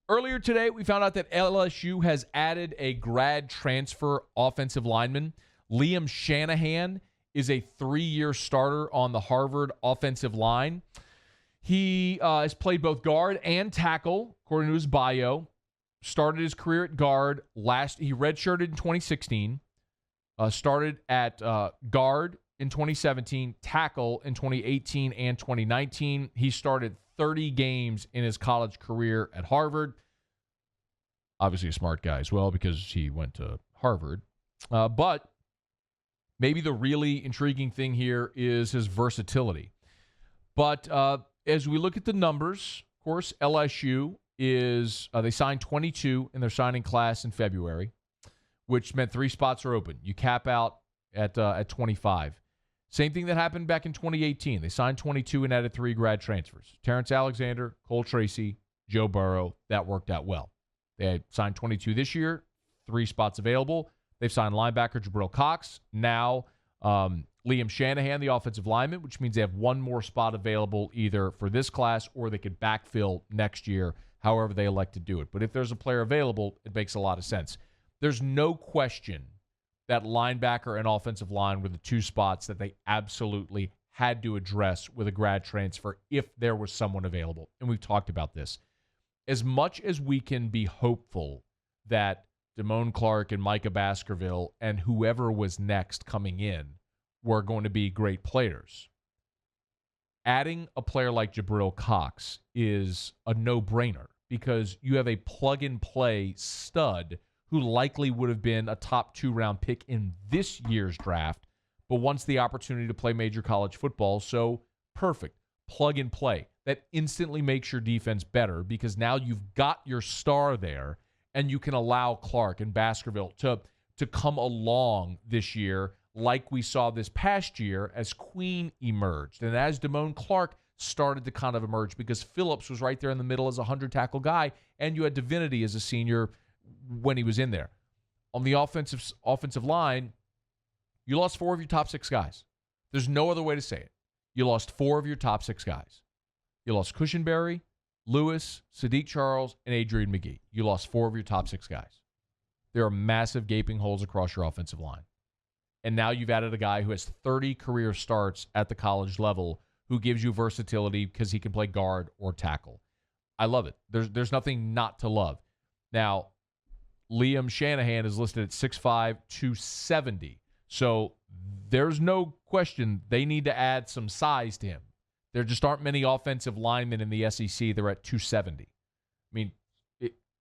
Earlier today, we found out that LSU has added a grad transfer offensive lineman. Liam Shanahan is a 3-year starter on the Harvard offensive line. He has played both guard and tackle, according to his bio. Started his career at guard. He redshirted in 2016. Started at guard in 2017, tackle in 2018 and 2019. He started 30 games in his college career at Harvard. Obviously a smart guy as well because he went to Harvard. But maybe the really intriguing thing here is his versatility. But as we look at the numbers, of course, LSU is they signed 22 in their signing class in February, which meant 3 spots are open. You cap out at 25. Same thing that happened back in 2018. They signed 22 and added 3 grad transfers. Terrence Alexander, Cole Tracy, Joe Burrow. That worked out well. They had signed 22 this year, 3 spots available. They've signed linebacker Jabril Cox. Now Liam Shanahan, the offensive lineman, which means they have 1 more spot available either for this class or they could backfill next year, however they elect to do it. But if there's a player available, it makes a lot of sense. There's no question that linebacker and offensive line were the 2 spots that they absolutely had to address with a grad transfer if there was someone available. And we've talked about this. As much as we can be hopeful that Damone Clark and Micah Baskerville and whoever was next coming in were going to be great players, adding a player like Jabril Cox is a no-brainer because you have a plug-and-play stud who likely would have been a top 2-round pick in this year's draft, but wants the opportunity to play major college football, so perfect. Plug and play. That instantly makes your defense better because now you've got your star there and you can allow Clark and Baskerville to come along this year like we saw this past year as Queen emerged and as Damone Clark started to kind of emerge because Phillips was right there in the middle as a 100-tackle guy and you had Divinity as a senior when he was in there. On the offensive line, you lost 4 of your top 6 guys. There's no other way to say it. You lost 4 of your top 6 guys. You lost Cushenberry, Lewis, Sadiq Charles, and Adrian McGee. You lost 4 of your top 6 guys. There are massive gaping holes across your offensive line. And now you've added a guy who has 30 career starts at the college level who gives you versatility because he can play guard or tackle. I love it. There's nothing not to love. Now, Liam Shanahan is listed at 6'5", 270. So there's no question they need to add some size to him. There just aren't many offensive linemen in the SEC. They're at 270. I mean,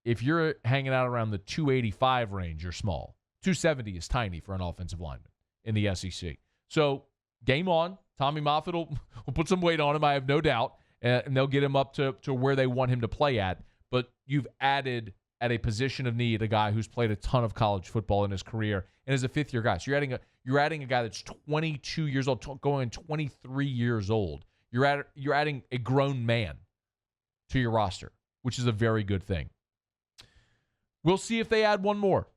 if you're hanging out around the 285 range, you're small. 270 is tiny for an offensive lineman in the SEC. So game on. Tommy Moffitt will put some weight on him, I have no doubt, and they'll get him up to where they want him to play at. But you've added at a position of need a guy who's played a ton of college football in his career and is a 5th-year guy. So you're adding a guy that's 22 years old, going 23 years old. You're adding a grown man to your roster, which is a very good thing. We'll see if they add 1 more.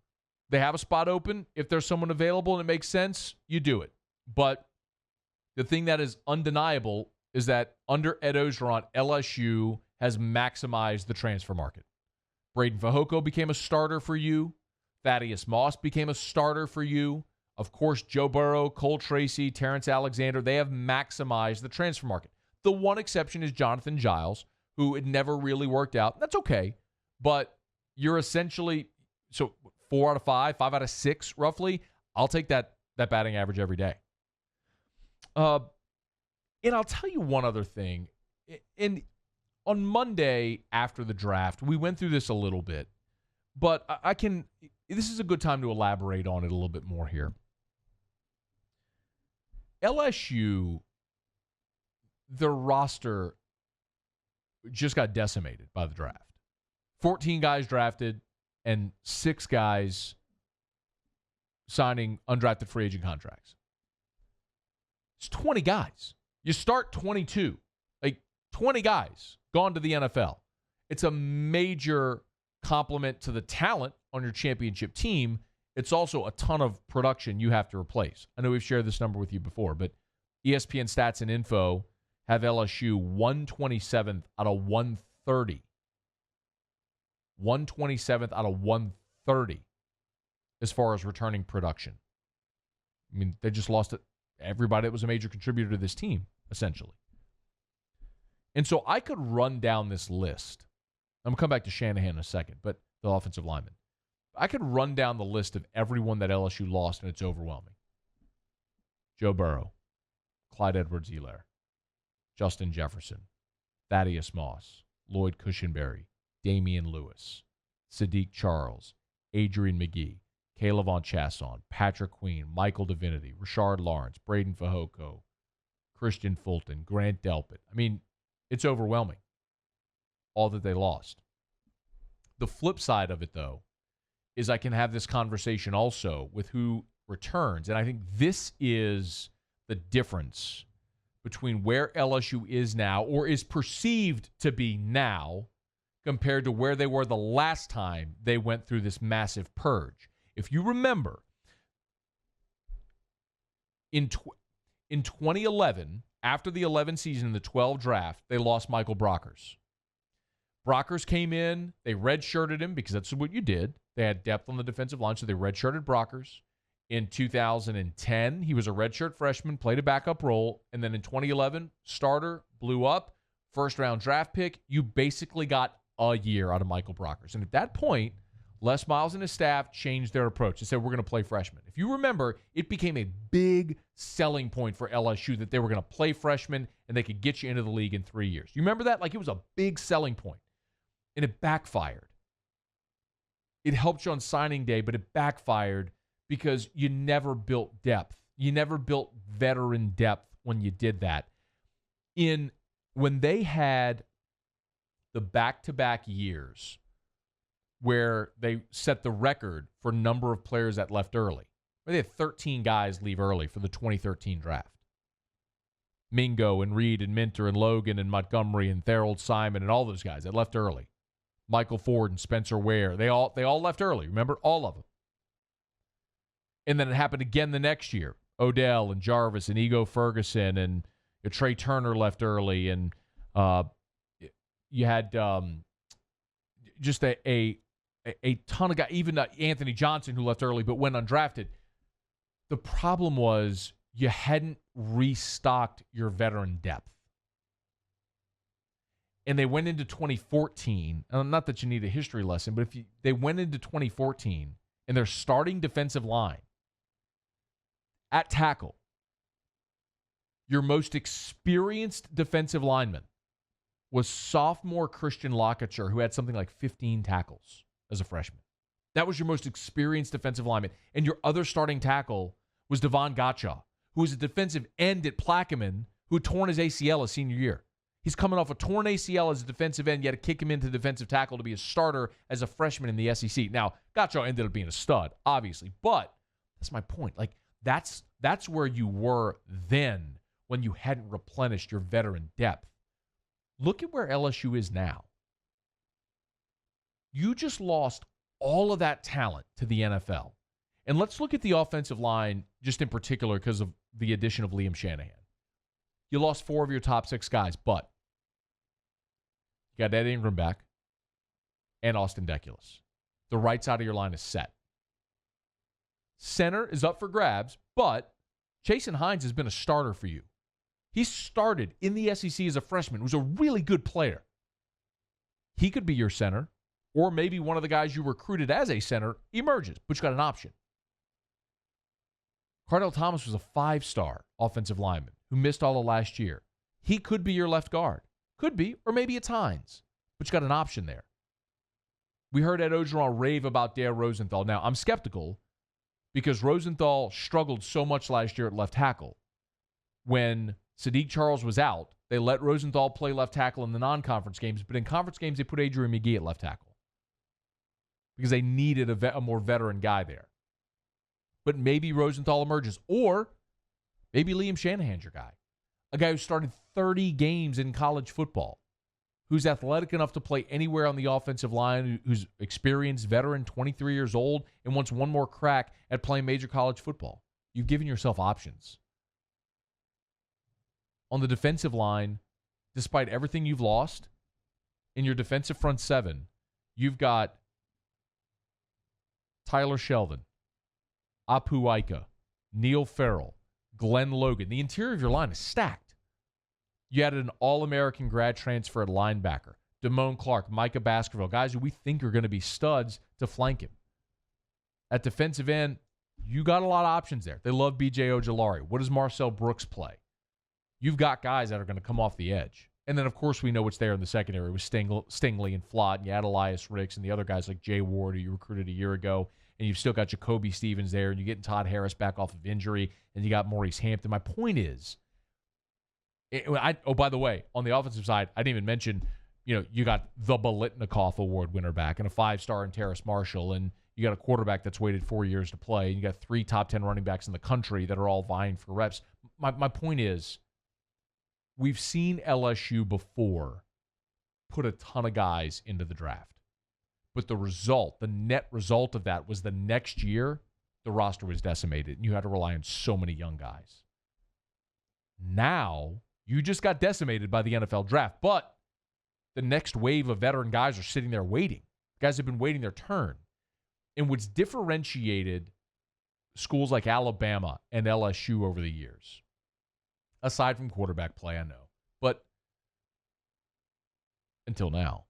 They have a spot open. If there's someone available and it makes sense, you do it. But the thing that is undeniable is that under Ed Ogeron, LSU has maximized the transfer market. Braden Fajoko became a starter for you. Thaddeus Moss became a starter for you. Of course, Joe Burrow, Cole Tracy, Terrence Alexander, they have maximized the transfer market. The one exception is Jonathan Giles, who it never really worked out. That's okay. But you're essentially, 4 out of 5, 5 out of 6, roughly. I'll take that batting average every day. And I'll tell you one other thing. On Monday after the draft, we went through this a little bit, but this is a good time to elaborate on it a little bit more here. LSU, their roster just got decimated by the draft. 14 guys drafted and 6 guys signing undrafted free agent contracts. It's 20 guys. You start 22. 20 guys gone to the NFL. It's a major compliment to the talent on your championship team. It's also a ton of production you have to replace. I know we've shared this number with you before, but ESPN Stats and Info have LSU 127th out of 130 127th out of 130 as far as returning production. I mean, they just lost everybody that was a major contributor to this team, essentially. And so I could run down this list. I'm going to come back to Shanahan in a second, but the offensive lineman. I could run down the list of everyone that LSU lost, and it's overwhelming. Joe Burrow, Clyde Edwards-Helaire, Justin Jefferson, Thaddeus Moss, Lloyd Cushenberry, Damian Lewis, Sadiq Charles, Adrian McGee, Caleb Von Chasson, Patrick Queen, Michael Divinity, Rashard Lawrence, Braden Fehoko, Christian Fulton, Grant Delpit. I mean, it's overwhelming, all that they lost. The flip side of it, though, is I can have this conversation also with who returns. And I think this is the difference between where LSU is now, or is perceived to be now, compared to where they were the last time they went through this massive purge. If you remember, in 2011, after the 11 season and the 12 draft, they lost Michael Brockers. Brockers came in, they redshirted him because that's what you did. They had depth on the defensive line, so they redshirted Brockers. In 2010, he was a redshirt freshman, played a backup role, and then in 2011, starter, blew up, first-round draft pick. You basically got a year out of Michael Brockers. And at that point, Les Miles and his staff changed their approach. They said, we're going to play freshmen. If you remember, it became a big selling point for LSU that they were going to play freshmen and they could get you into the league in 3 years. You remember that? Like, it was a big selling point. And it backfired. It helped you on signing day, but it backfired because you never built depth. You never built veteran depth when you did that. When they had the back-to-back years where they set the record for number of players that left early. They had 13 guys leave early for the 2013 draft. Mingo and Reed and Minter and Logan and Montgomery and Thorold Simon and all those guys that left early. Michael Ford and Spencer Ware. They all left early. Remember? All of them. And then it happened again the next year. Odell and Jarvis and Ego Ferguson and Trey Turner left early. And you had just a ton of guys, even Anthony Johnson, who left early but went undrafted. The problem was you hadn't restocked your veteran depth. And they went into 2014, not that you need a history lesson, but they went into 2014 and their starting defensive line at tackle, your most experienced defensive lineman was sophomore Christian Lockacher, who had something like 15 tackles as a freshman. That was your most experienced defensive lineman. And your other starting tackle was Devon Gotcha, who was a defensive end at Plaquemine, who had torn his ACL his senior year. He's coming off a torn ACL as a defensive end. You had to kick him into defensive tackle to be a starter as a freshman in the SEC. Now, Gotcha ended up being a stud, obviously. But that's my point. Like, that's where you were then when you hadn't replenished your veteran depth. Look at where LSU is now. You just lost all of that talent to the NFL. And let's look at the offensive line just in particular because of the addition of Liam Shanahan. You lost 4 of your top 6 guys, but you got Ed Ingram back and Austin Deculus. The right side of your line is set. Center is up for grabs, but Chasen Hines has been a starter for you. He started in the SEC as a freshman. He was a really good player. He could be your center, or maybe one of the guys you recruited as a center emerges, but you got an option. Cardell Thomas was a 5-star offensive lineman who missed all of last year. He could be your left guard. Could be, or maybe it's Hines, but you got an option there. We heard Ed Ogeron rave about Dare Rosenthal. Now, I'm skeptical because Rosenthal struggled so much last year at left tackle. When Sadiq Charles was out, they let Rosenthal play left tackle in the non-conference games, but in conference games, they put Adrian McGee at left tackle because they needed a more veteran guy there. But maybe Rosenthal emerges, or maybe Liam Shanahan's your guy, a guy who started 30 games in college football, who's athletic enough to play anywhere on the offensive line, who's experienced veteran, 23 years old, and wants one more crack at playing major college football. You've given yourself options. On the defensive line, despite everything you've lost, in your defensive front seven, You've got Tyler Shelvin, Apu Ika, Neil Farrell, Glenn Logan. The interior of your line is stacked. You added an All-American grad transfer at linebacker, Damone Clark, Micah Baskerville, guys who we think are going to be studs to flank him. At defensive end, you got a lot of options there. They love B.J. Ojolari. What does Marcel Brooks play? You've got guys that are going to come off the edge. And then, of course, we know what's there in the secondary with Stingley and Flott, and you add Elias Ricks and the other guys like Jay Ward, who you recruited a year ago, and you've still got Jacoby Stevens there, and you're getting Todd Harris back off of injury, and you got Maurice Hampton. My point is, by the way, on the offensive side, I didn't even mention, you got the Biletnikoff Award winner back and a 5-star in Terrace Marshall, and you got a quarterback that's waited 4 years to play, and you got 3 top 10 running backs in the country that are all vying for reps. My point is, we've seen LSU before put a ton of guys into the draft. But the net result of that was the next year, the roster was decimated, and you had to rely on so many young guys. Now, you just got decimated by the NFL draft, but the next wave of veteran guys are sitting there waiting. Guys have been waiting their turn. And what's differentiated schools like Alabama and LSU over the years, aside from quarterback play, I know, but until now.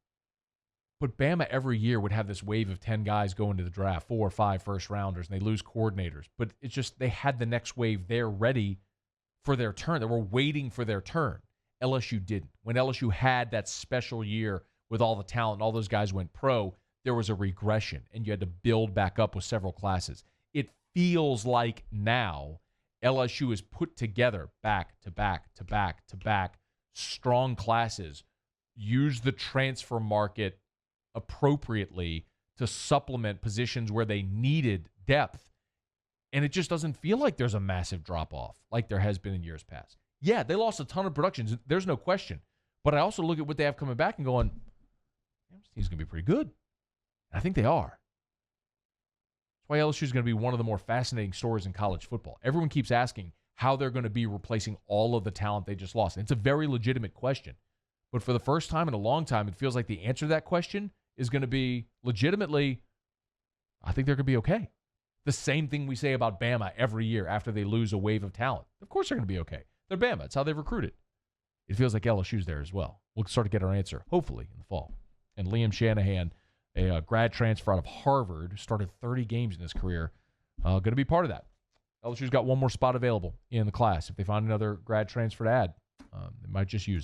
But Bama every year would have this wave of 10 guys go into the draft, 4 or 5 first-rounders, and they lose coordinators. But it's just they had the next wave there ready for their turn. They were waiting for their turn. LSU didn't. When LSU had that special year with all the talent, all those guys went pro, there was a regression, and you had to build back up with several classes. It feels like now LSU is put together back to back to back to back, strong classes, use the transfer market appropriately to supplement positions where they needed depth. And it just doesn't feel like there's a massive drop-off like there has been in years past. Yeah, they lost a ton of productions. There's no question. But I also look at what they have coming back and going, this team's going to be pretty good. And I think they are. That's why LSU is going to be one of the more fascinating stories in college football. Everyone keeps asking how they're going to be replacing all of the talent they just lost. And it's a very legitimate question. But for the first time in a long time, it feels like the answer to that question is going to be legitimately, I think they're going to be okay. The same thing we say about Bama every year after they lose a wave of talent. Of course they're going to be okay. They're Bama. It's how they've recruited. It feels like LSU's there as well. We'll start to get our answer, hopefully, in the fall. And Liam Shanahan, a grad transfer out of Harvard, started 30 games in his career, going to be part of that. LSU's got one more spot available in the class. If they find another grad transfer to add, they might just use it.